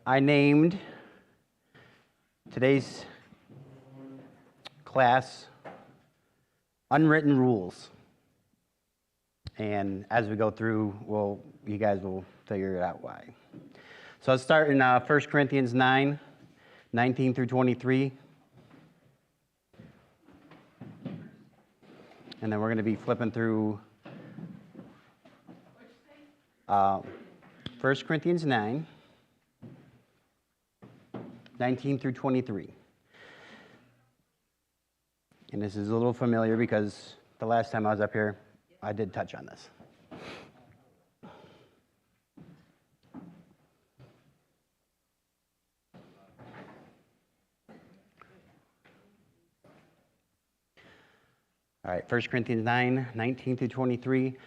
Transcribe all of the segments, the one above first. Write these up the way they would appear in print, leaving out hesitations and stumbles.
I named today's class Unwritten Rules. And as we go through, you guys will figure it out why. So let's start in 1 Corinthians 9, 19 through 23. And then we're going to be flipping through 1 Corinthians 9, 19 through 23. And this is a little familiar because the last time I was up here, I did touch on this. All right, 1 Corinthians 9, 19 through 23.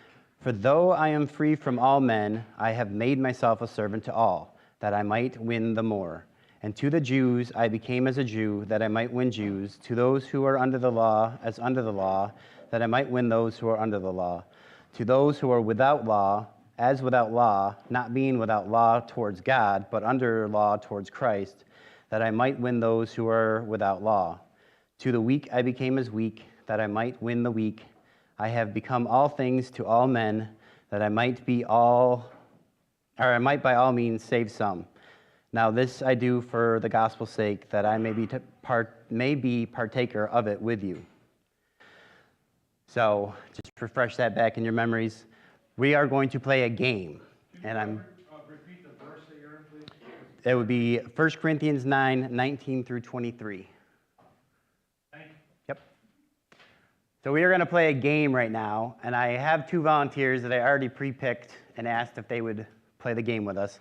For though I am free from all men, I have made myself a servant to all, that I might win the more. And to the Jews I became as a Jew, that I might win Jews. To those who are under the law, as under the law, that I might win those who are under the law. To those who are without law, as without law, not being without law towards God, but under law towards Christ, that I might win those who are without law. To the weak I became as weak, that I might win the weak. I have become all things to all men, that I might by all means save some. Now this I do for the gospel's sake, that I may be partaker of it with you. So just refresh that back in your memories. We are going to play a game, and repeat the verse that you're in, please. It would be 1 Corinthians 9, 19 through 23. Yep. So we are going to play a game right now, and I have two volunteers that I already pre-picked and asked if they would play the game with us.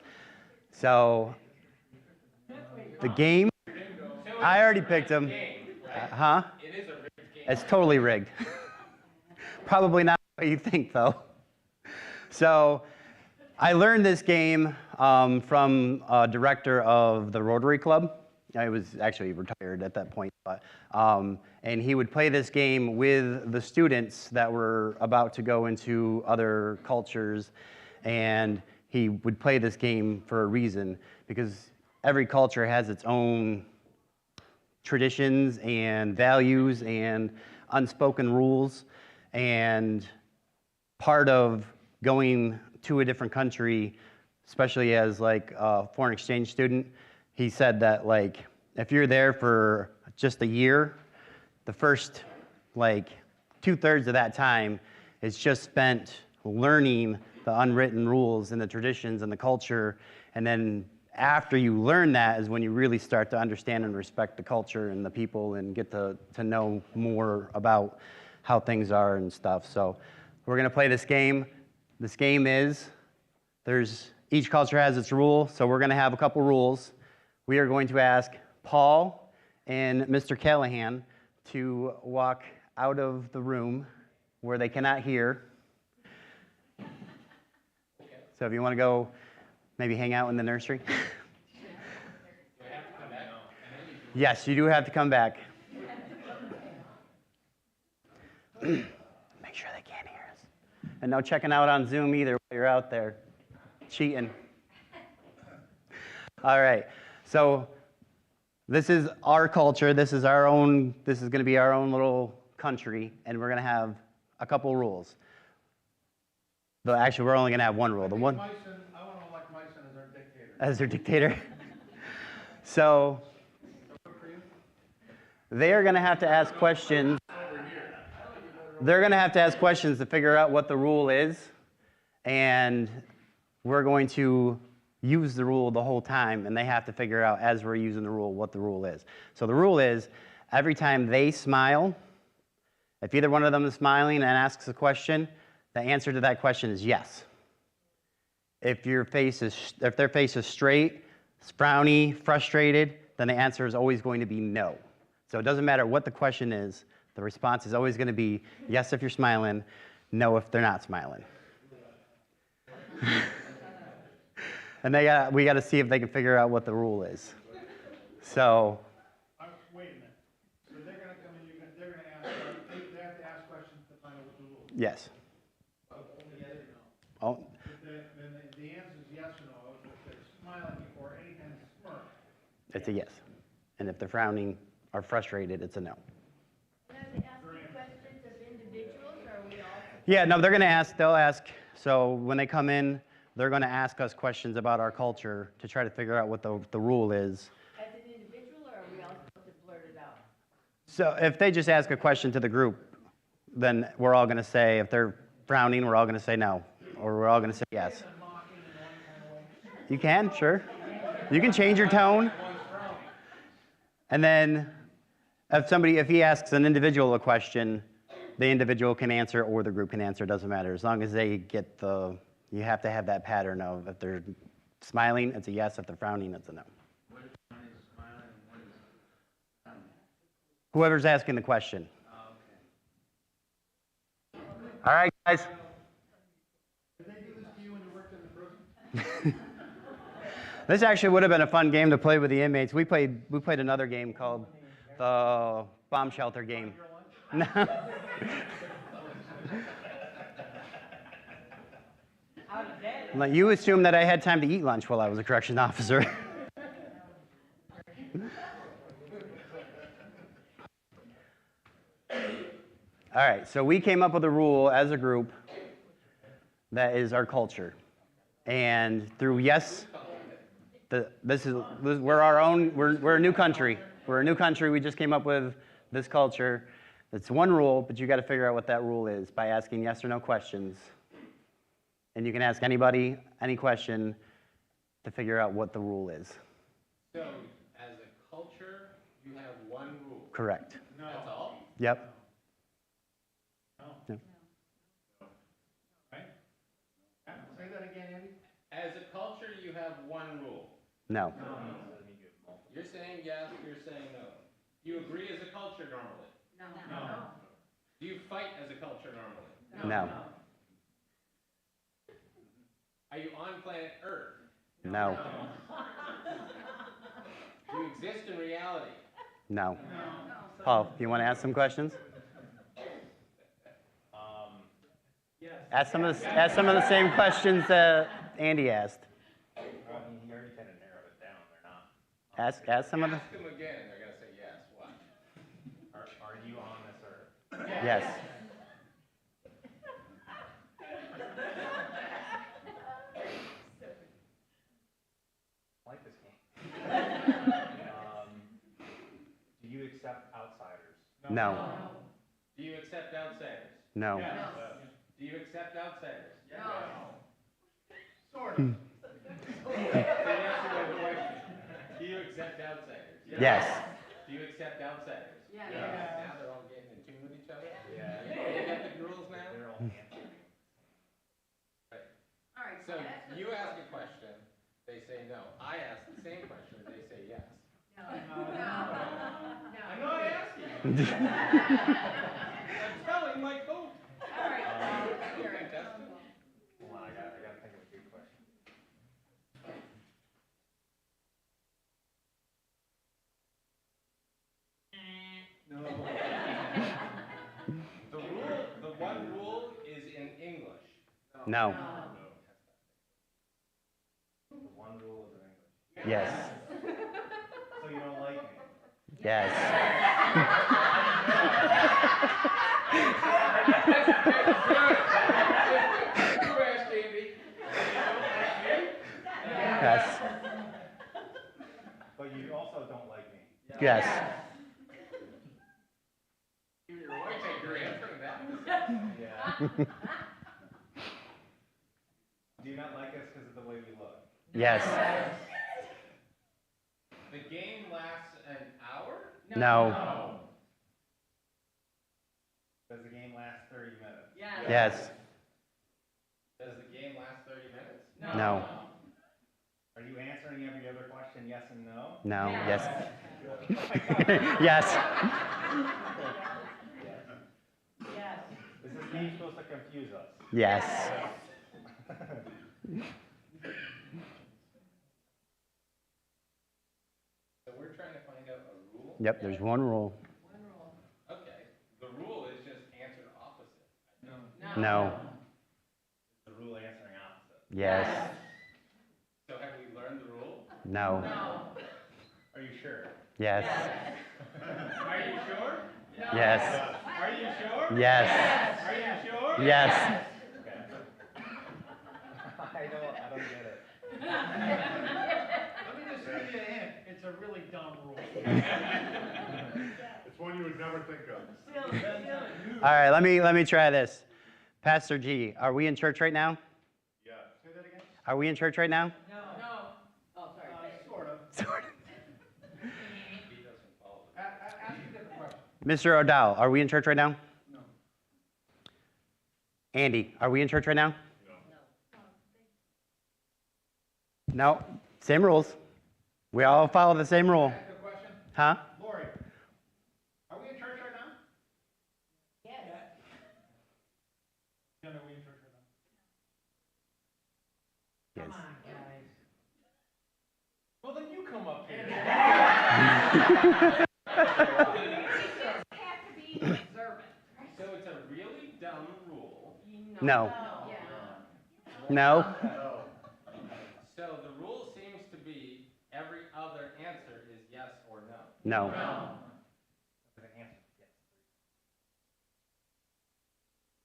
So the game, I already picked them. Huh? It is a rigged game. It's totally rigged. Probably not what you think, though. So I learned this game from a director of the Rotary Club. I was actually retired at that point, but and he would play this game with the students that were about to go into other cultures, and he would play this game for a reason, because every culture has its own traditions and values and unspoken rules, and part of going to a different country, especially as like a foreign exchange student, he said that like if you're there for just a year, the first like 2/3 of that time is just spent learning the unwritten rules and the traditions and the culture, and then after you learn that is when you really start to understand and respect the culture and the people and get to know more about how things are and stuff. So we're going to play this game. This game is, each culture has its rule, so we're going to have a couple rules. We are going to ask Paul and Mr. Callahan to walk out of the room where they cannot hear. So if you want to go maybe hang out in the nursery. Do I have to come back? Yes, you do have to come back. Make sure they can't hear us. And no checking out on Zoom either while you're out there cheating. All right, so this is our culture. This is going to be our own little country, and we're going to have a couple rules. Though actually, we're only going to have one rule. I want to elect Meissen as our dictator. As their dictator. So they are going to have to ask questions. They're going to have to ask questions to figure out what the rule is, and we're going to use the rule the whole time, and they have to figure out as we're using the rule what the rule is. So the rule is every time they smile, if either one of them is smiling and asks a question, the answer to that question is yes. If their face is straight, frowny, frustrated, then the answer is always going to be no. So it doesn't matter what the question is, the response is always going to be yes if you're smiling, no if they're not smiling. And we got to see if they can figure out what the rule is. So. Wait a minute. So they're going to come in. They're going to ask. They have to ask questions to find out what the rule is. Yes. Only yes or no. Oh. The answer is yes or no. If they're smiling or any kind of it's a yes. And if they're frowning or frustrated, it's a no. Are they asking questions of individuals, or are we all? Yeah, no, they'll ask, so when they come in, they're gonna ask us questions about our culture to try to figure out what the rule is. As an individual, or are we all supposed to blurt it out? So if they just ask a question to the group, then we're all gonna say, if they're frowning, we're all gonna say no, or we're all gonna say yes. You can, sure. You can change your tone. And then if he asks an individual a question, the individual can answer or the group can answer, it doesn't matter. As long as they get you have to have that pattern of if they're smiling, it's a yes, if they're frowning, it's a no. Whoever's asking the question. All right, guys. Did they do this to you when you worked in the prison? This actually would have been a fun game to play with the inmates. We played another game called the bomb shelter game. No. Like, you assumed that I had time to eat lunch while I was a correction officer. All right, so we came up with a rule as a group that is our culture. And through yes, we're our own, we're a new country. We're a new country, we just came up with this culture. It's one rule, but you got to figure out what that rule is by asking yes or no questions. And you can ask anybody any question to figure out what the rule is. So, as a culture, you have one rule. Correct. No. That's all? Yep. No. No. Right? Say that again, Andy? As a culture, you have one rule. No. You're saying yes, you're saying no. Do you agree as a culture normally? No. Do you fight as a culture normally? No. Are you on planet Earth? No. Do you exist in reality? No. Paul, you want to ask some questions? Ask some of the same questions that Andy asked. You already kind of narrowed it down. They're not. Ask some of the. Ask them again, and they're going to say yes. What? Are you on this earth? Yes. I like this game. Do you accept outsiders? No. Do you accept outsiders? No. Do you accept outsiders? Sort of. So yes or no question. Do you accept outsiders? Yes. Do you accept outsiders? Yeah. Now they're all getting in tune with each other? Yeah. You got the rules now? They're all answering. Right. All right, So that's the you ask a question, they say no. I ask the same question, they say yes. No. I'm not asking. I'm telling my coach. All right, here. Hold on, I gotta think of a good question. No. The one rule is in English. No. The one rule is in English. Yes. So you don't like me? Yes. You asked Andy. Yes. But you also don't like me. Yes. Your wife said you're answering that. Yeah. Do you not like us because of the way we look? Yes. The game lasts an hour? No. Does the game last 30 minutes? Yes. Does the game last 30 minutes? No. Are you answering every other question yes and no? No. Yes. Yes. Is this game supposed to confuse us? Yes. So we're trying to find out a rule? Yep, there's one rule. Okay. The rule is just answer opposite. No. The rule answering opposite. Yes. So have we learned the rule? No. Are you Yes. Are you sure? Yes. Are you sure? Yes. Are you sure? Yes. I don't get it. Let me just give you a hint, it's a really dumb rule. It's one you would never think of. All right, let me try this. Pastor G, are we in church right now? Yes. Say that again? Are we in church right now? Sort of. Sort of. Ask a different question. Mr. O'Dowd, are we in church right now? No. Andy, are we in church right now? No. Same rules. We all follow the same rule. Ask a question. Huh? Lori, are we in church right now? Yes. Jen, are we in church right now? Yes. Well, then you come up here. Have to be observant. So it's a really dumb rule. No. Yeah. No. So the rule seems to be every other answer is yes or no. No. With an answer, yes.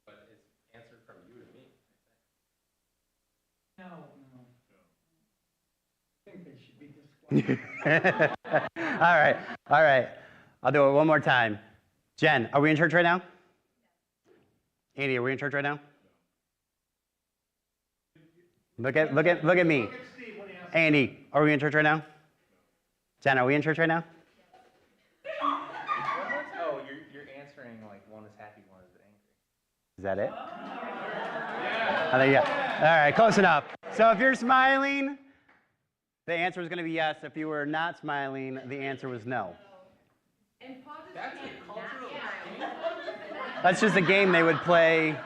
But it's answered from you to me. All right. All right. I'll do it one more time. Jen, are we in church right now? Andy, are we in church right now? Look at me. Look at Steve when he asks. Andy, are we in church right now? Jen, are we in church right now? Oh, you're answering like one is happy, one is angry. Is that it? I think, yeah. All right, close enough. So if you're smiling, the answer is going to be yes. If you were not smiling, the answer was no. And pauses That's can't a cultural not That's just a game they would play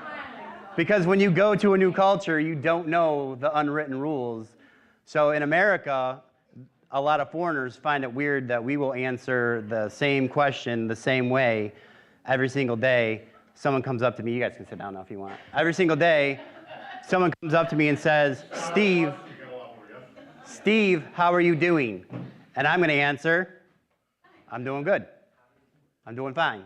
because when you go to a new culture, you don't know the unwritten rules. So in America, a lot of foreigners find it weird that we will answer the same question the same way every single day. Someone comes up to me, you guys can sit down now if you want. Every single day, someone comes up to me and says, Steve, how are you doing? And I'm going to answer, I'm doing good. I'm doing fine.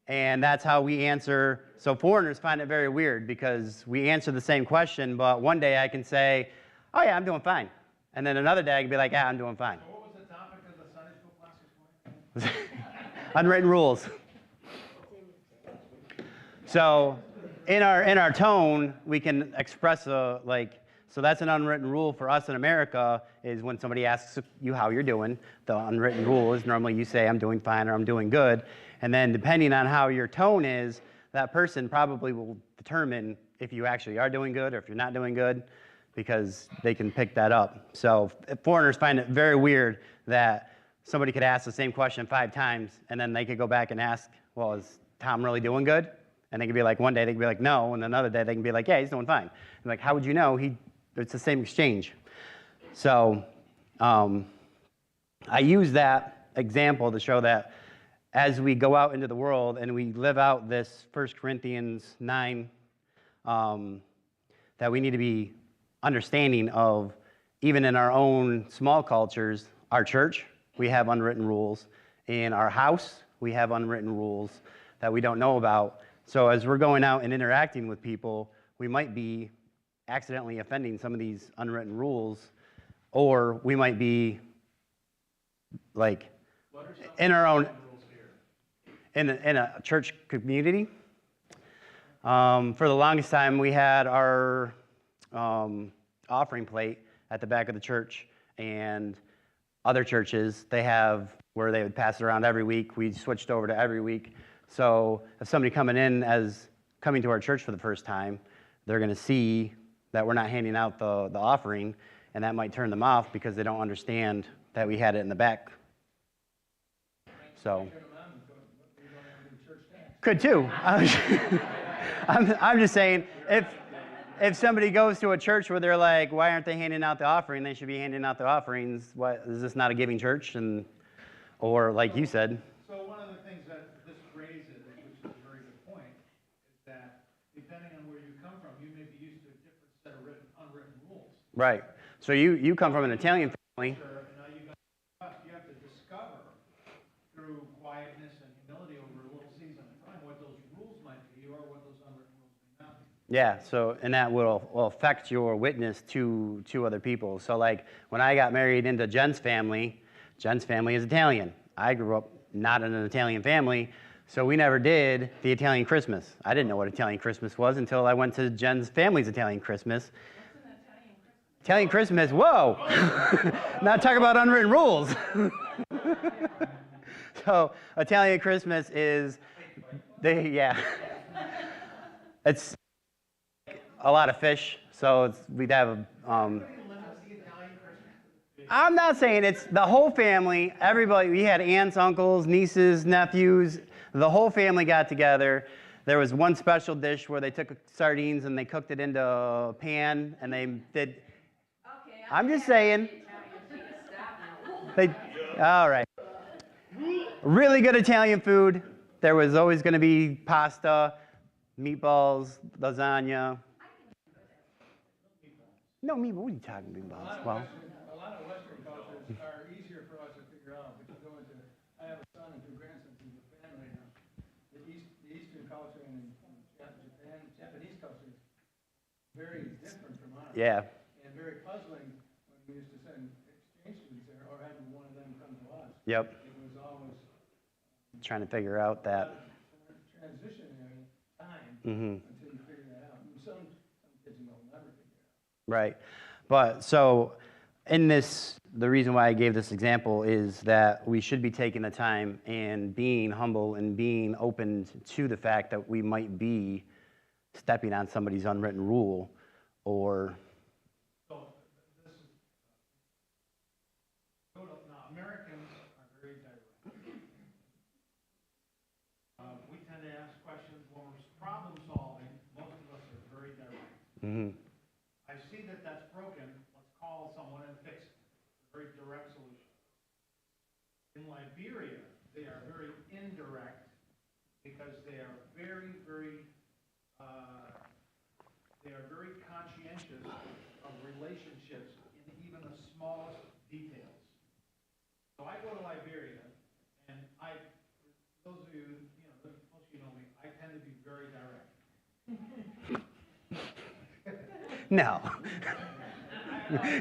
And that's how we answer. So foreigners find it very weird because we answer the same question, but one day I can say, oh yeah, I'm doing fine. And then another day I can be like, yeah, I'm doing fine. So what was the topic of the Sunday school class this morning? Unwritten rules. So in our tone, we can express so that's an unwritten rule for us in America is when somebody asks you how you're doing, the unwritten rule is normally you say I'm doing fine or I'm doing good. And then depending on how your tone is, that person probably will determine if you actually are doing good or if you're not doing good because they can pick that up. So foreigners find it very weird that somebody could ask the same question 5 times and then they could go back and ask, well, is Tom really doing good? And they could be like, one day they could be like, no, and another day they can be like, yeah, he's doing fine. And like, how would you know? It's the same exchange. So I use that example to show that as we go out into the world and we live out this 1 Corinthians 9, that we need to be understanding of, even in our own small cultures, our church, we have unwritten rules. In our house, we have unwritten rules that we don't know about. So as we're going out and interacting with people, we might be accidentally offending some of these unwritten rules, or we might be like in our own, in a church community. For the longest time, we had our offering plate at the back of the church, and other churches, they have where they would pass it around every week. We switched over to every week. So if somebody coming to our church for the first time, they're going to see that we're not handing out the offering, and that might turn them off because they don't understand that we had it in the back. So could too. I'm just saying, if somebody goes to a church where they're like, why aren't they handing out the offering? They should be handing out the offerings. What, is this not a giving church? Or like you said. So one of the things that this raises, which is a very good point, is that depending on where you come from, you may be used to a different set of unwritten rules. Right. So you come from an Italian family. And now you have to discuss Yeah, so, and that will affect your witness to other people. So like, when I got married into Jen's family is Italian. I grew up not in an Italian family, so we never did the Italian Christmas. I didn't know what Italian Christmas was until I went to Jen's family's Italian Christmas. Italian Christmas, whoa! Not talking about unwritten rules. So, Italian Christmas is, it's a lot of fish, so we'd have, I'm not saying it's the whole family, everybody, we had aunts, uncles, nieces, nephews, the whole family got together. There was one special dish where they took sardines and they cooked it into a pan and they did, Okay, I'm just saying. They, all right. Really good Italian food. There was always going to be pasta, meatballs, lasagna. No meatballs. What are you talking meatballs? Well, A lot of Western cultures are easier for us to figure out, but you go into, I have a son and two grandsons in Japan right now. The Eastern culture and Japanese culture is very different from ours. yeah, And very puzzling when we used to send exchange students there, or having one of them come to us. yep. It was always Trying to figure out that. transitionary time Mhm. until you figure that out. And some kids will never figure it out. Right. But so in this, the reason why I gave this example is that we should be taking the time and being humble and being open to the fact that we might be stepping on somebody's unwritten rule or, So this is, now Americans are very direct. We tend to ask questions when we're problem solving. Most of us are very direct. mhm, I see that that's broken. Let's call someone and fix it. Very direct solution. In Liberia, they are very indirect because they are very, they are very conscientious of relationships in even the smallest details. So I go to Liberia, and those of you, most of you know me, I tend to be very direct. no. I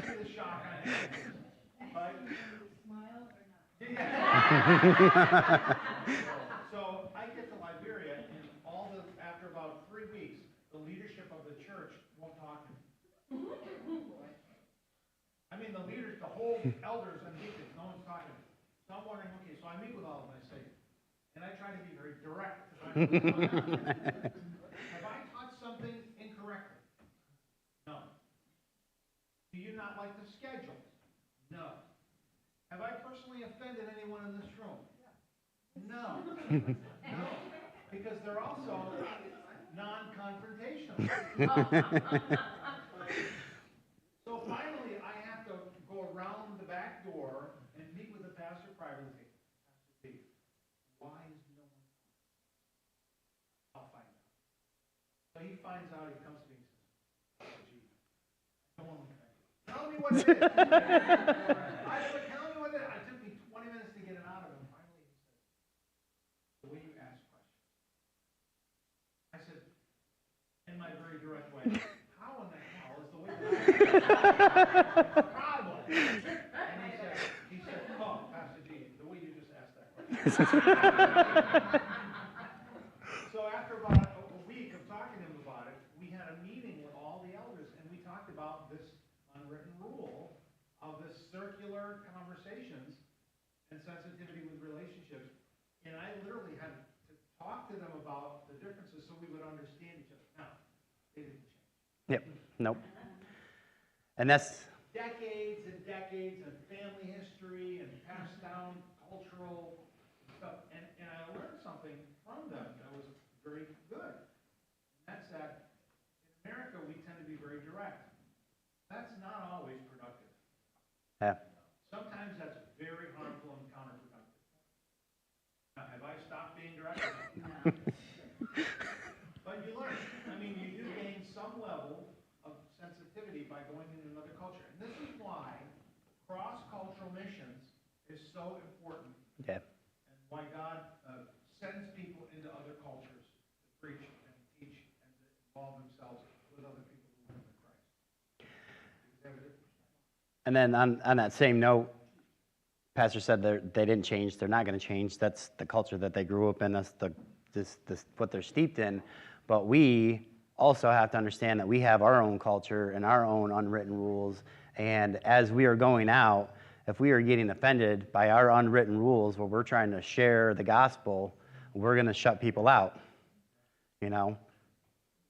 see the shock on your face, but. Smile or not? So I get to Liberia, and after about 3 weeks, the leadership of the church won't talk to me. I mean, the leaders, the whole elders and deacons, no one's talking to me. So I'm wondering, okay, so I meet with all of them, I say, and I try to be very direct. Have I taught something incorrectly? No. Do you not like the schedule? No. Have I personally offended anyone in this room? No. No. Because they're also non-confrontational. So finally, I have to go around the back door and meet with the pastor privately. Pastor B, why is no one talking? I'll find out. So he finds out, he comes to me and says, Pastor G, I don't want to offend you. Tell me what it is. I said, tell me what it is. It took me 20 minutes to get it out of him. Finally, he said, the way you ask questions. I said, in my very direct way, how in the hell is the way that I problem? And he said, oh, Pastor G, the way you just asked that question. So after about a week of talking to him about it, we had a meeting with all the elders, and we talked about this unwritten rule of this circular conversations and sensitivity with relationships. And I literally had to talk to them about the differences so we would understand each other. Now, they didn't change. Yep, nope. And that's, Decades and decades of family history and passed down cultural stuff. And I learned something from them that was very good. And that's that in America, we tend to be very direct. That's not always productive. yeah. Sometimes that's very harmful and counterproductive. Now, have I stopped being direct? No. But you learn. I mean, you do gain some level of sensitivity by going into another culture. And this is why cross-cultural missions is so important. Yeah. And why God sends people into other cultures to preach and teach and to involve themselves with other people who live in Christ. Is that it? And then on that same note, Pastor said they didn't change. They're not going to change. That's the culture that they grew up in. That's this what they're steeped in. But we also have to understand that we have our own culture and our own unwritten rules. And as we are going out, if we are getting offended by our unwritten rules where we're trying to share the gospel, we're going to shut people out, you know?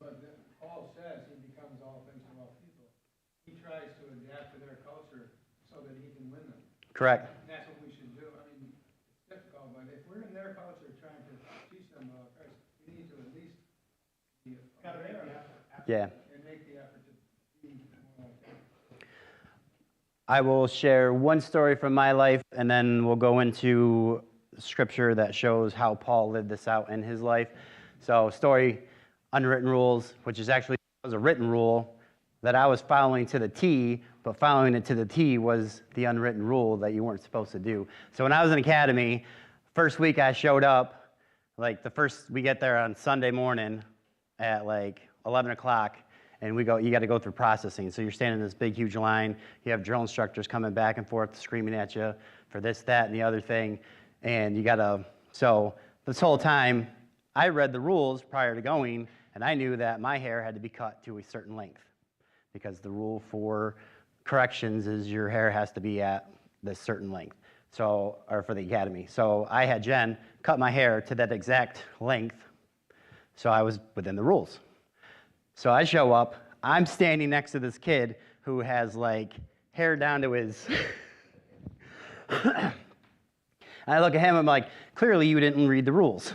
But Paul says he becomes all things to all people. He tries to adapt to their culture so that he can win them. Correct. And that's what we should do. I mean, it's difficult, but if we're in their culture trying to teach them about Christ, we need to at least be Gotta make aware the of it effort. Yeah. and make the effort to be more like them. I will share one story from my life, and then we'll go into scripture that shows how Paul lived this out in his life. So, story, unwritten rules, which is actually was a written rule that I was following to the T, but following it to the T was the unwritten rule that you weren't supposed to do. So when I was in academy, first week I showed up, like we get there on Sunday morning at like 11 o'clock, and you got to go through processing. So you're standing in this big, huge line. You have drill instructors coming back and forth, screaming at you for this, that, and the other thing. And so this whole time, I read the rules prior to going, and I knew that my hair had to be cut to a certain length because the rule for corrections is your hair has to be at this certain length. Or for the academy. So I had Jen cut my hair to that exact length, so I was within the rules. So I show up, I'm standing next to this kid who has like hair down to his, and I look at him, I'm like, clearly you didn't read the rules.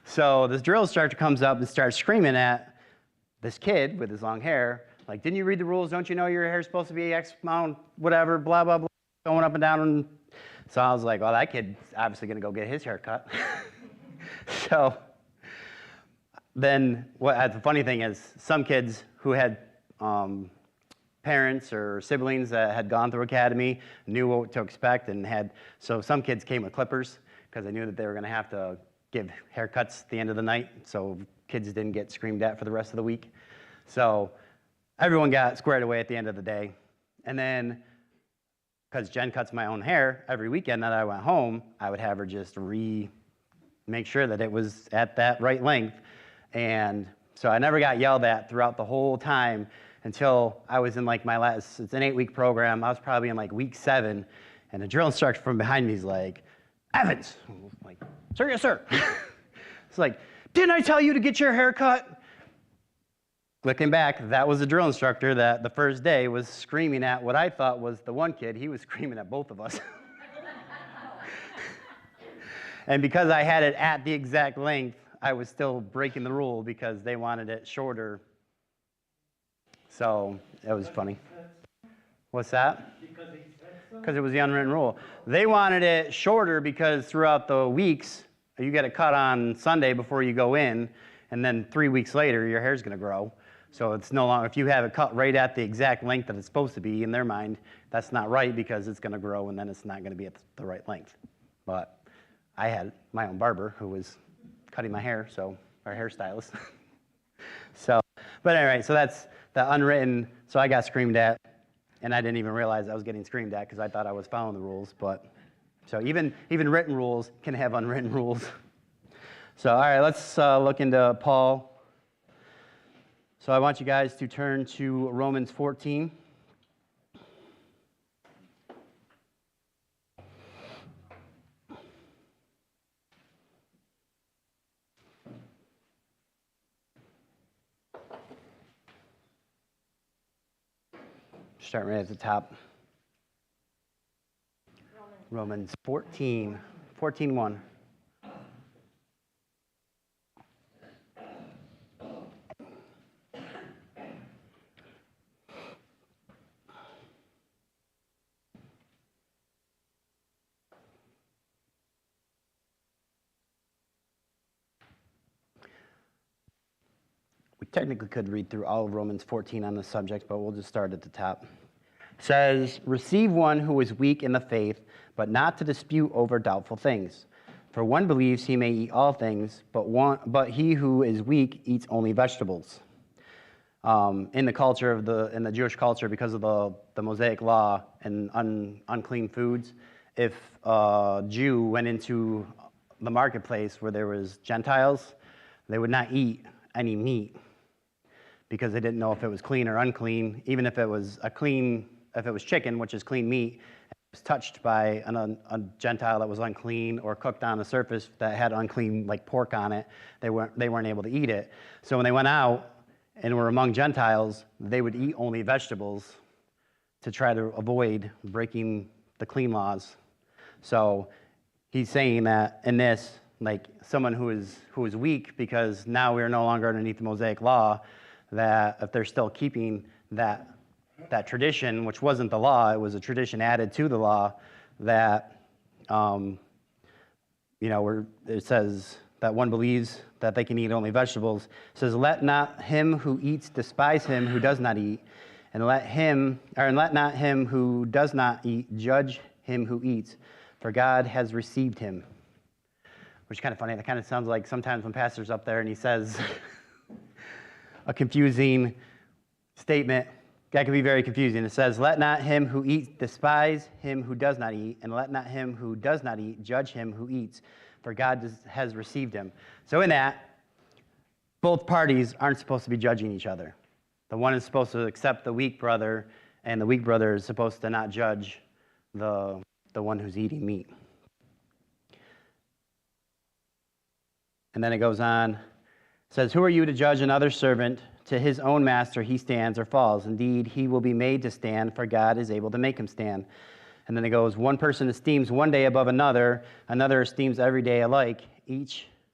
So this drill instructor comes up and starts screaming at this kid with his long hair, like, didn't you read the rules? Don't you know your hair's supposed to be X amount, whatever, blah, blah, blah, going up and down. And so I was like, well, that kid's obviously gonna go get his hair cut. So then the funny thing is some kids who had parents or siblings that had gone through academy knew what to expect so some kids came with clippers because they knew that they were gonna have to give haircuts at the end of the night, so kids didn't get screamed at for the rest of the week. So everyone got squared away at the end of the day. And then, because Jen cuts my own hair, every weekend that I went home, I would have her just make sure that it was at that right length. And so I never got yelled at throughout the whole time until I was in like it's an 8-week program. I was probably in like week 7, and the drill instructor from behind me is like, Evans! I'm like, sir, yes, sir. It's like, didn't I tell you to get your hair cut? Looking back, that was the drill instructor that the first day was screaming at what I thought was the one kid. He was screaming at both of us. And because I had it at the exact length, I was still breaking the rule because they wanted it shorter. So it was funny. What's that? Because it was the unwritten rule. They wanted it shorter because throughout the weeks, you get it cut on Sunday before you go in, and then 3 weeks later, your hair's going to grow. So it's no longer, if you have it cut right at the exact length that it's supposed to be, in their mind, that's not right because it's going to grow and then it's not going to be at the right length. But I had my own barber who was cutting my hair, so our hairstylist. But anyway, so that's the unwritten, so I got screamed at, and I didn't even realize I was getting screamed at because I thought I was following the rules. But so even written rules can have unwritten rules. So all right, let's look into Paul. So I want you guys to turn to Romans 14. Start right at the top. Romans 14, 14:1. We technically could read through all of Romans 14 on this subject, but we'll just start at the top. It says, receive one who is weak in the faith, but not to dispute over doubtful things. For one believes he may eat all things, but he who is weak eats only vegetables. in the culture of in the Jewish culture, because of the Mosaic law and unclean foods, if a Jew went into the marketplace where there was Gentiles, they would not eat any meat because they didn't know if it was clean or unclean. Even if it was if it was chicken, which is clean meat, it was touched by a Gentile that was unclean or cooked on a surface that had unclean, like pork on it, they weren't able to eat it. So when they went out and were among Gentiles, they would eat only vegetables to try to avoid breaking the clean laws. So he's saying that in this, like someone who is weak, because now we are no longer underneath the Mosaic law, that if they're still keeping that tradition, which wasn't the law, it was a tradition added to the law, that where it says that one believes that they can eat only vegetables. It says, "Let not him who eats despise him who does not eat, and let not him who does not eat judge him who eats, for God has received him." Which is kind of funny. That kind of sounds like sometimes when pastor's up there and he says a confusing statement. That can be very confusing. It says, "Let not him who eats despise him who does not eat, and let not him who does not eat judge him who eats, for God has received him." So in that, both parties aren't supposed to be judging each other. The one is supposed to accept the weak brother, and the weak brother is supposed to not judge the one who's eating meat. And then it goes on. It says, "Who are you to judge another servant? To his own master he stands or falls. Indeed, he will be made to stand, for God is able to make him stand." And then it goes, "One person esteems one day above another esteems every day alike.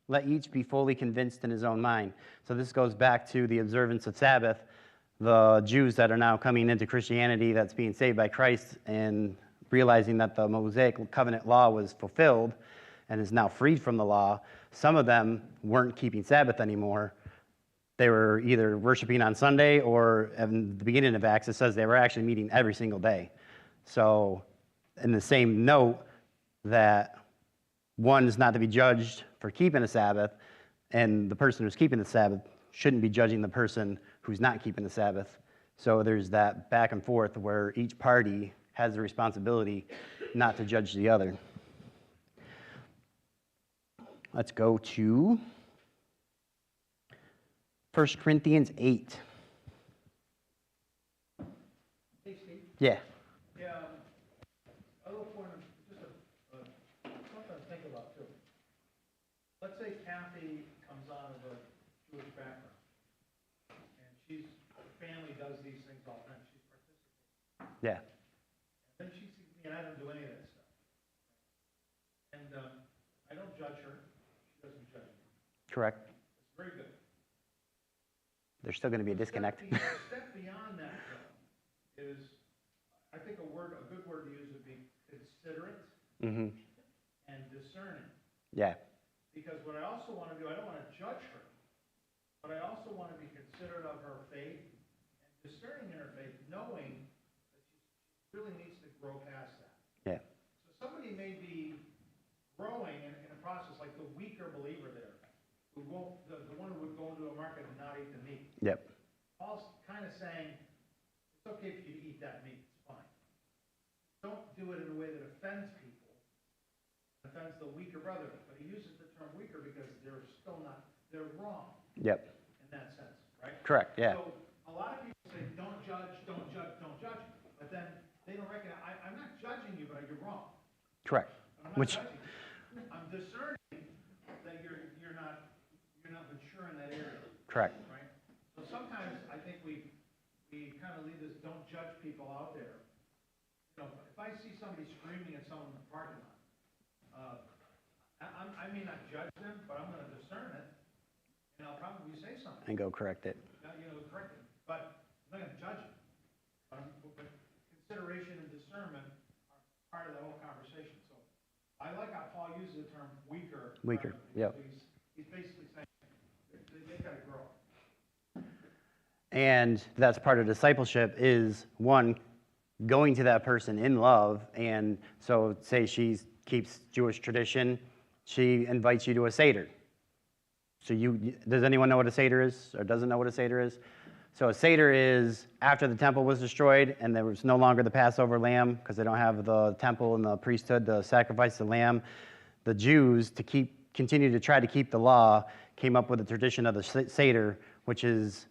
Let each be fully convinced in his own mind." So this goes back to the observance of Sabbath. The Jews that are now coming into Christianity, that's being saved by Christ, and realizing that the Mosaic covenant law was fulfilled and is now freed from the law, some of them weren't keeping Sabbath anymore. They were either worshiping on Sunday, or in the beginning of Acts, it says they were actually meeting every single day. So in the same note, that one is not to be judged for keeping a Sabbath, and the person who's keeping the Sabbath shouldn't be judging the person who's not keeping the Sabbath. So there's that back and forth where each party has the responsibility not to judge the other. Let's go to 1 Corinthians 8. Hey, Steve. Yeah. Yeah, a little point of, just something to think about too. Let's say Kathy comes out of a Jewish background, and her family does these things all the time, she's participating. Yeah. And then she sees me, and I don't do any of that stuff. And I don't judge her, she doesn't judge me. Correct. It's very good. There's still going to be a disconnect. A step beyond that, though, is, I think a good word to use would be considerate Mm-hmm. and discerning. Yeah. Because what I also want to do, I don't want to judge her, but I also want to be considerate of her faith and discerning in her faith, knowing that she really needs to grow past that. Yeah. So somebody may be growing in a process, like the weaker believer there, who won't, the one who would go into a market and not eat the meat. Yep. Paul's kind of saying, it's okay for you to eat that meat, it's fine. Don't do it in a way that offends people, offends the weaker brother. But he uses the term weaker because they're wrong Yep. in that sense, right? Correct. Yeah. So a lot of people say, don't judge, don't judge, don't judge. But then they don't recognize, I'm not judging you, but you're wrong. Correct. I'm not Which. judging you. I'm discerning that you're not mature in that area. Correct. Right? So sometimes I think we kind of leave this don't judge people out there. You know, if I see somebody screaming at someone in the parking lot, I may not judge them, but I'm going to discern it, and I'll probably say something. And go correct it. Correct it. But I'm not going to judge it. But consideration and discernment are part of the whole conversation. So I like how Paul uses the term weaker. Weaker, yep. He's basically saying they've got to grow. And that's part of discipleship is, one, going to that person in love. And so say she keeps Jewish tradition, she invites you to a Seder. So does anyone know what a Seder is or doesn't know what a Seder is? So a Seder is after the temple was destroyed and there was no longer the Passover lamb because they don't have the temple and the priesthood to sacrifice the lamb. The Jews, to continue to try to keep the law, came up with the tradition of the Seder, which is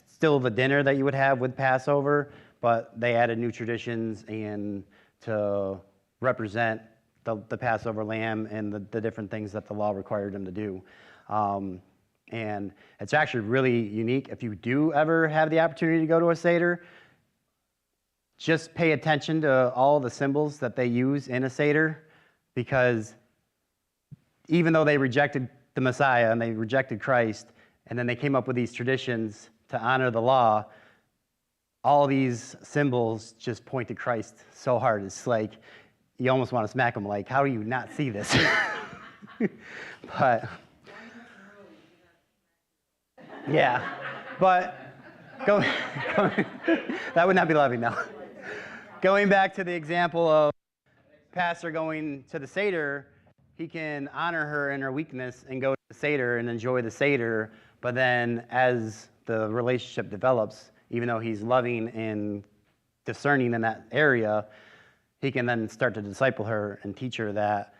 still the dinner that you would have with Passover, but they added new traditions and to represent the Passover lamb and the different things that the law required them to do. And it's actually really unique. If you do ever have the opportunity to go to a Seder, just pay attention to all the symbols that they use in a Seder, because even though they rejected the Messiah and they rejected Christ, and then they came up with these traditions to honor the law, all these symbols just point to Christ so hard. It's like you almost want to smack them, like, how do you not see this? But yeah, but that would not be loving, though. Going back to the example of pastor going to the Seder, he can honor her in her weakness and go to the Seder and enjoy the Seder, but then as the relationship develops, even though he's loving and discerning in that area, he can then start to disciple her and teach her that,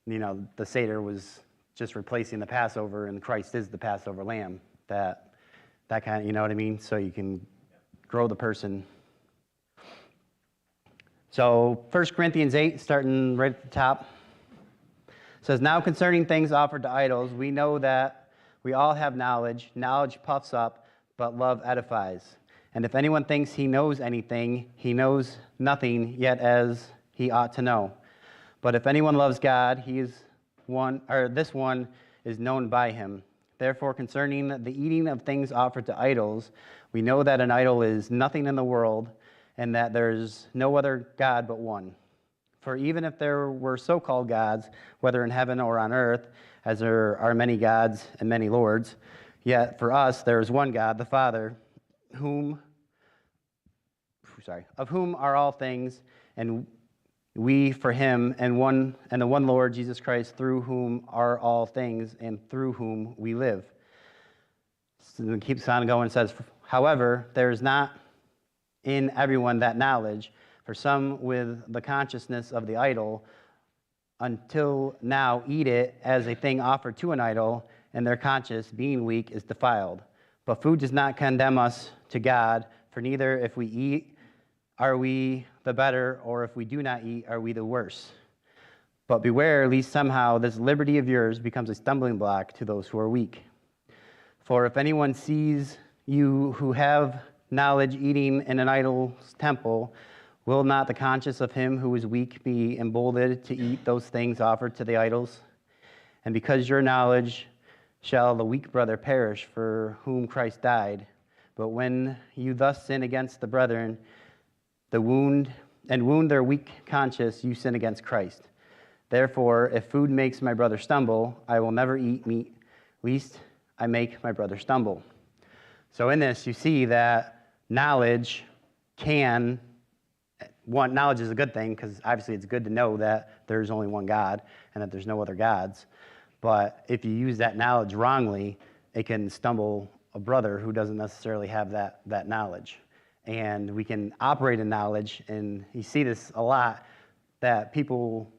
the Seder was just replacing the Passover and Christ is the Passover lamb. That kind of, you know what I mean? So you can grow the person. So 1 Corinthians 8, starting right at the top, says, now concerning things offered to idols, we know that we all have knowledge. Knowledge puffs up, but love edifies. And if anyone thinks he knows anything, he knows nothing yet as he ought to know. But if anyone loves God, this one is known by him. Therefore, concerning the eating of things offered to idols, we know that an idol is nothing in the world, and that there's no other God but one. For even if there were so-called gods, whether in heaven or on earth, as there are many gods and many lords, yet for us there is one God, the Father, of whom are all things, and we for him, and the one Lord Jesus Christ, through whom are all things, and through whom we live. So it keeps on going and says, however, there is not in everyone that knowledge, for some with the consciousness of the idol, until now eat it as a thing offered to an idol, and their conscience, being weak, is defiled. But food does not condemn us to God, for neither if we eat are we the better, or if we do not eat are we the worse. But beware, lest somehow this liberty of yours becomes a stumbling block to those who are weak. For if anyone sees you who have knowledge eating in an idol's temple, will not the conscience of him who is weak be emboldened to eat those things offered to the idols? And because your knowledge shall the weak brother perish for whom Christ died. But when you thus sin against the brethren, wound their weak conscience, you sin against Christ. Therefore, if food makes my brother stumble, I will never eat meat, lest I make my brother stumble. So in this, you see that knowledge is a good thing, because obviously it's good to know that there's only one God and that there's no other gods. But if you use that knowledge wrongly, it can stumble a brother who doesn't necessarily have that knowledge. And we can operate in knowledge, and you see this a lot, that people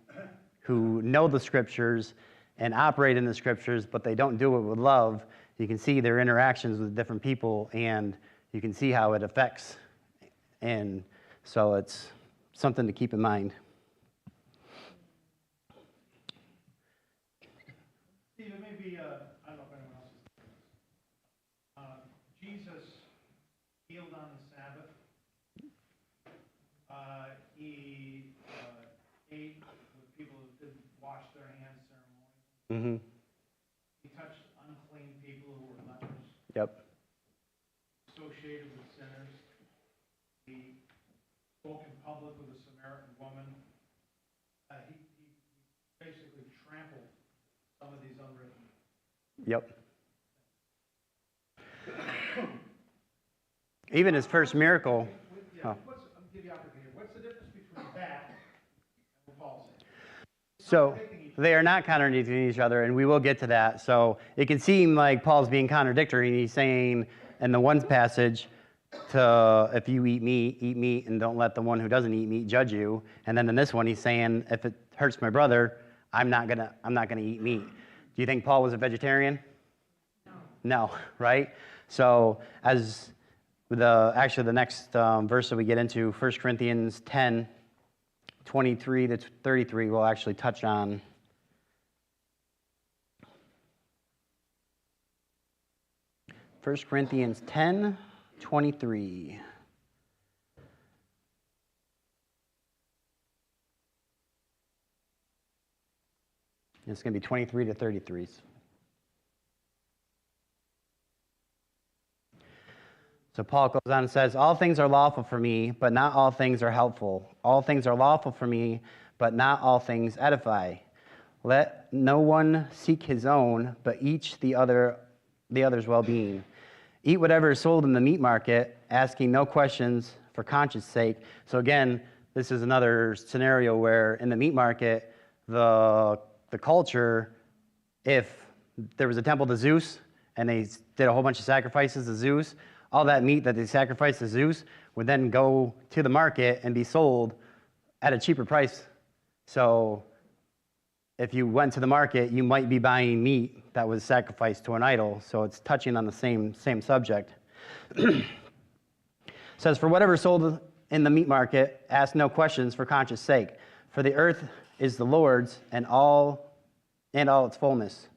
who know the scriptures and operate in the scriptures, but they don't do it with love, you can see their interactions with different people, and you can see how it affects. And so it's something to keep in mind. Steve, it may be, I don't know if anyone else is. Jesus healed on the Sabbath. He ate with people who didn't wash their hands ceremonially. Mm-hmm. He touched unclean people who were lepers. Yep. Associated with sinners. He spoke in public with a Samaritan woman. He basically trampled some of these unwritten. Yep. Even his first miracle. Yeah, I'll give you opportunity. What's the difference between that and what Paul said? So they are not contradicting each other, and we will get to that. So it can seem like Paul's being contradictory, and he's saying in the one passage, to, if you eat meat, and don't let the one who doesn't eat meat judge you. And then in this one, he's saying, if it hurts my brother, I'm not gonna eat meat. Do you think Paul was a vegetarian? No, right? So as the next verse that we get into, 1 Corinthians 10, 23 to 33, we'll actually touch on. First Corinthians 10, 23. It's going to be 23 to 33. So Paul goes on and says, all things are lawful for me, but not all things are helpful. All things are lawful for me, but not all things edify. Let no one seek his own, but each the other's well-being. Eat whatever is sold in the meat market, asking no questions for conscience sake. So again, this is another scenario where in the meat market, the culture, if there was a temple to Zeus and they did a whole bunch of sacrifices to Zeus, all that meat that they sacrificed to Zeus would then go to the market and be sold at a cheaper price. So if you went to the market, you might be buying meat that was sacrificed to an idol. So it's touching on the same subject. It says, for whatever is sold in the meat market, ask no questions for conscience sake. For the earth is the Lord's and all its fullness.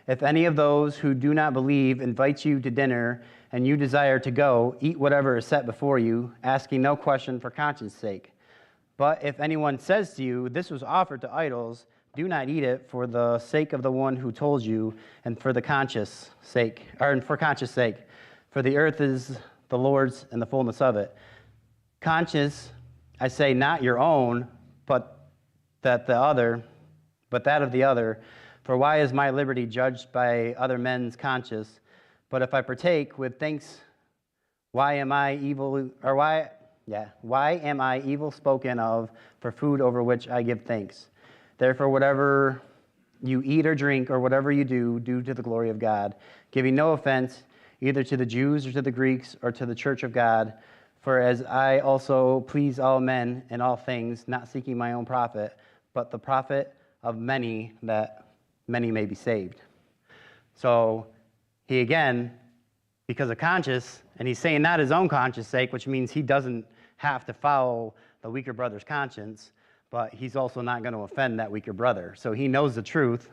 If any of those who do not believe invites you to dinner and you desire to go, eat whatever is set before you, asking no question for conscience sake. But if anyone says to you, this was offered to idols, do not eat it for the sake of the one who told you and for conscience sake. For the earth is the Lord's and the fullness of it. Conscience, I say, not your own, but that of the other. For why is my liberty judged by other men's conscience? But if I partake with thanks, why am I evil spoken of for food over which I give thanks? Therefore, whatever you eat or drink or whatever you do, do to the glory of God, giving no offense either to the Jews or to the Greeks or to the church of God. For as I also please all men in all things, not seeking my own profit, but the profit of many, that many may be saved. So he again, because of conscience, and he's saying not his own conscience sake, which means he doesn't have to follow the weaker brother's conscience, but he's also not going to offend that weaker brother. So he knows the truth,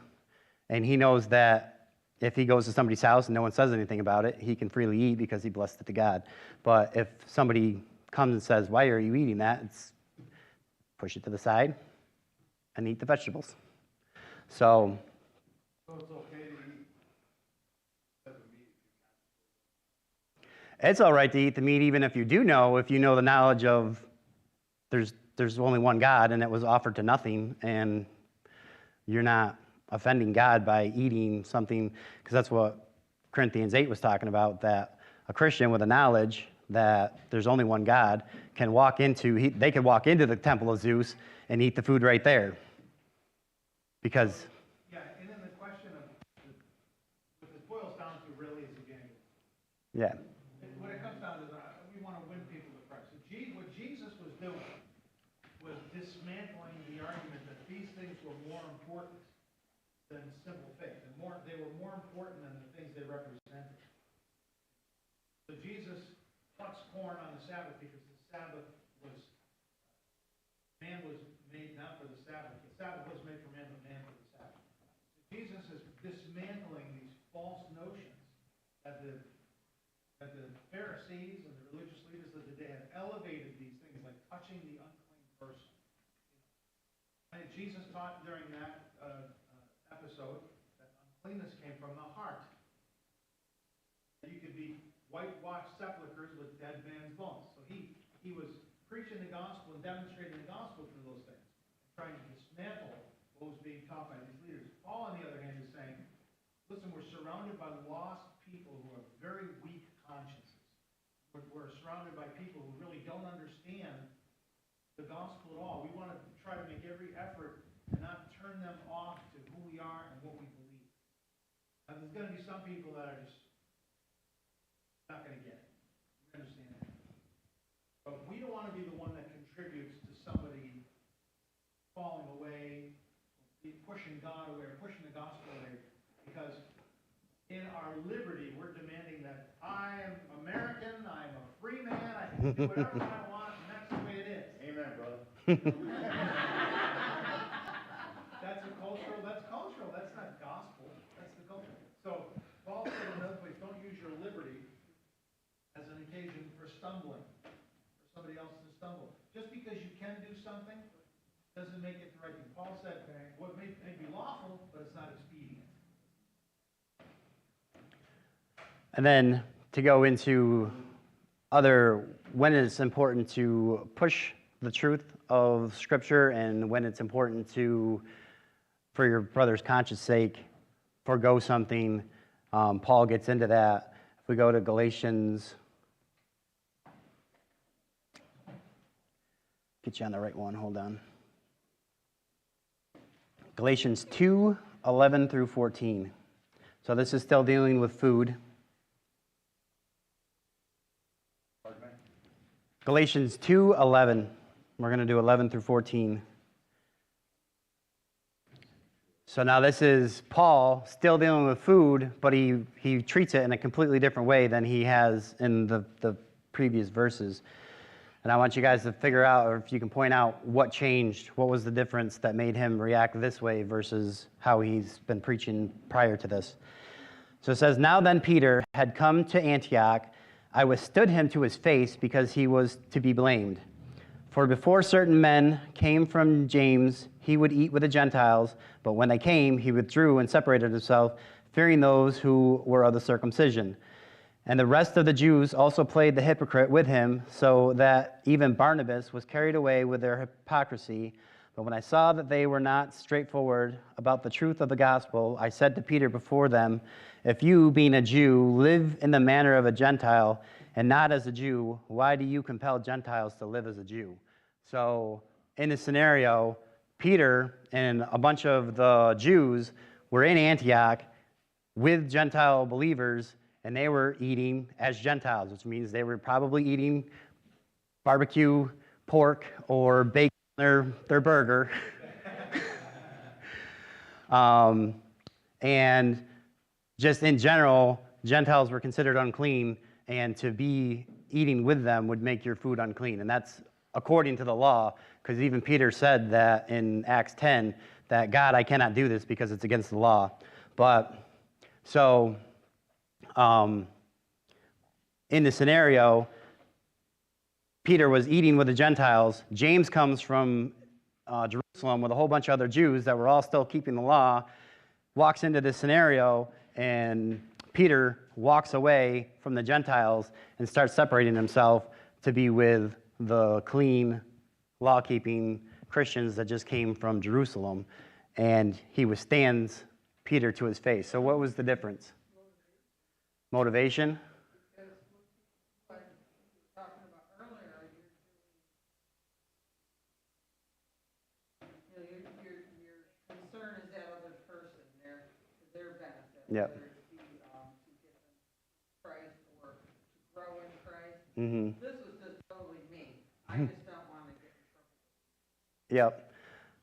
and he knows that if he goes to somebody's house and no one says anything about it, he can freely eat because he blessed it to God. But if somebody comes and says, why are you eating that? It's push it to the side and eat the vegetables. So it's okay to eat the meat? It's all right to eat the meat even if you know the knowledge of there's only one God and it was offered to nothing, and you're not offending God by eating something, because that's what Corinthians 8 was talking about, that a Christian with a knowledge that there's only one God can they could walk into the temple of Zeus and eat the food right there. Because Yeah, and then the question of, what it boils down to really is a game. yeah. What it comes down to is we want to win people to Christ. So what Jesus was doing was dismantling the argument that these things were more important than simple faith, and they were more important than the things they represented. So Jesus plucks corn on the Sabbath because the Sabbath man was made not for the Sabbath. The Sabbath was made for man, but man for the Sabbath. So Jesus is dismantling these false notions that the Pharisees and the religious leaders of the day had elevated these things like touching the unclean person. And Jesus taught during that episode that uncleanness came from the heart. You could be whitewashed sepulchres with dead man's bones. So he was preaching the gospel and demonstrating the gospel through those things, trying to dismantle what was being taught by these leaders. Paul, on the other hand, is saying, listen, we're surrounded by lost people who have very weak consciences. We're surrounded by people who really don't understand the gospel at all. We want to try to make every effort to not turn them off to who we are and what we believe. Now, there's going to be some people that are just not going to get it. You understand that? want to be the one that contributes to somebody falling away, pushing God away, or pushing the gospel away, because in our liberty, we're demanding that I am American, I'm a free man, I can do whatever I want, and that's the way it is. Amen, brother. That's cultural, that's not gospel, that's the culture. So, Paul said in another place, don't use your liberty as an occasion for stumbling, for somebody else to stumble. Just because you can do something doesn't make it the right thing. Paul said, what may be lawful, but it's not expedient. And then to go into when it's important to push the truth of Scripture and when it's important to, for your brother's conscience sake, forego something. Paul gets into that. If we go to Galatians, get you on the right one, hold on. Galatians 2:11 through 14. So this is still dealing with food. Galatians 2:11. We're going to do 11 through 14. So now this is Paul still dealing with food, but he treats it in a completely different way than he has in the previous verses. And I want you guys to figure out, or if you can point out what changed, what was the difference that made him react this way versus how he's been preaching prior to this. So it says, now then Peter had come to Antioch. I withstood him to his face because he was to be blamed. For before certain men came from James, he would eat with the Gentiles, but when they came, he withdrew and separated himself, fearing those who were of the circumcision. And the rest of the Jews also played the hypocrite with him, so that even Barnabas was carried away with their hypocrisy. But when I saw that they were not straightforward about the truth of the gospel, I said to Peter before them, if you, being a Jew, live in the manner of a Gentile and not as a Jew, why do you compel Gentiles to live as a Jew? So in this scenario, Peter and a bunch of the Jews were in Antioch with Gentile believers, and they were eating as Gentiles, which means they were probably eating barbecue pork or bacon their burger. And just in general, Gentiles were considered unclean, and to be eating with them would make your food unclean. And that's according to the law, because even Peter said that in Acts 10, that God, I cannot do this because it's against the law. But so in the scenario, Peter was eating with the Gentiles. James comes from Jerusalem with a whole bunch of other Jews that were all still keeping the law, walks into this scenario, and Peter walks away from the Gentiles and starts separating himself to be with the clean, law-keeping Christians that just came from Jerusalem. And he withstands Peter to his face. So what was the difference? Motivation? Your concern is that other person, their benefit. Yep. Whether it be to get them Christ or to grow in Christ. Mm-hmm. This was just totally me. I just don't want to get in trouble. Yep.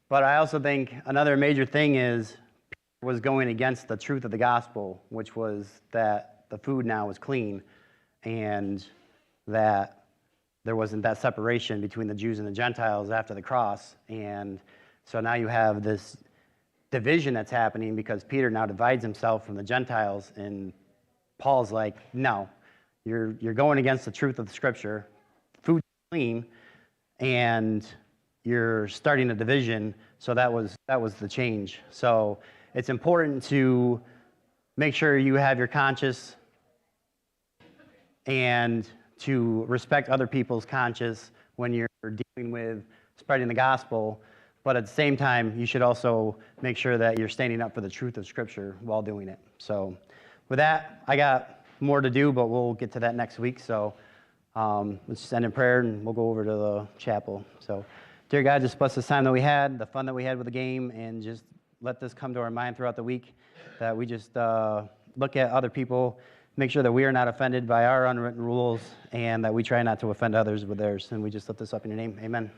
But I also think another major thing is Peter was going against the truth of the gospel, which was that the food now was clean and that there wasn't that separation between the Jews and the Gentiles after the cross. And so now you have this division that's happening because Peter now divides himself from the Gentiles, and Paul's like, no, you're going against the truth of the Scripture. Food's clean, and you're starting a division. So that was the change. So it's important to make sure you have your conscience and to respect other people's conscience when you're dealing with spreading the gospel. But at the same time, you should also make sure that you're standing up for the truth of Scripture while doing it. So with that, I got more to do, but we'll get to that next week. So let's just end in prayer, and we'll go over to the chapel. So, dear God, just bless this time that we had, the fun that we had with the game, and just let this come to our mind throughout the week, that we just look at other people make sure that we are not offended by our unwritten rules and that we try not to offend others with theirs. And we just lift this up in your name. Amen.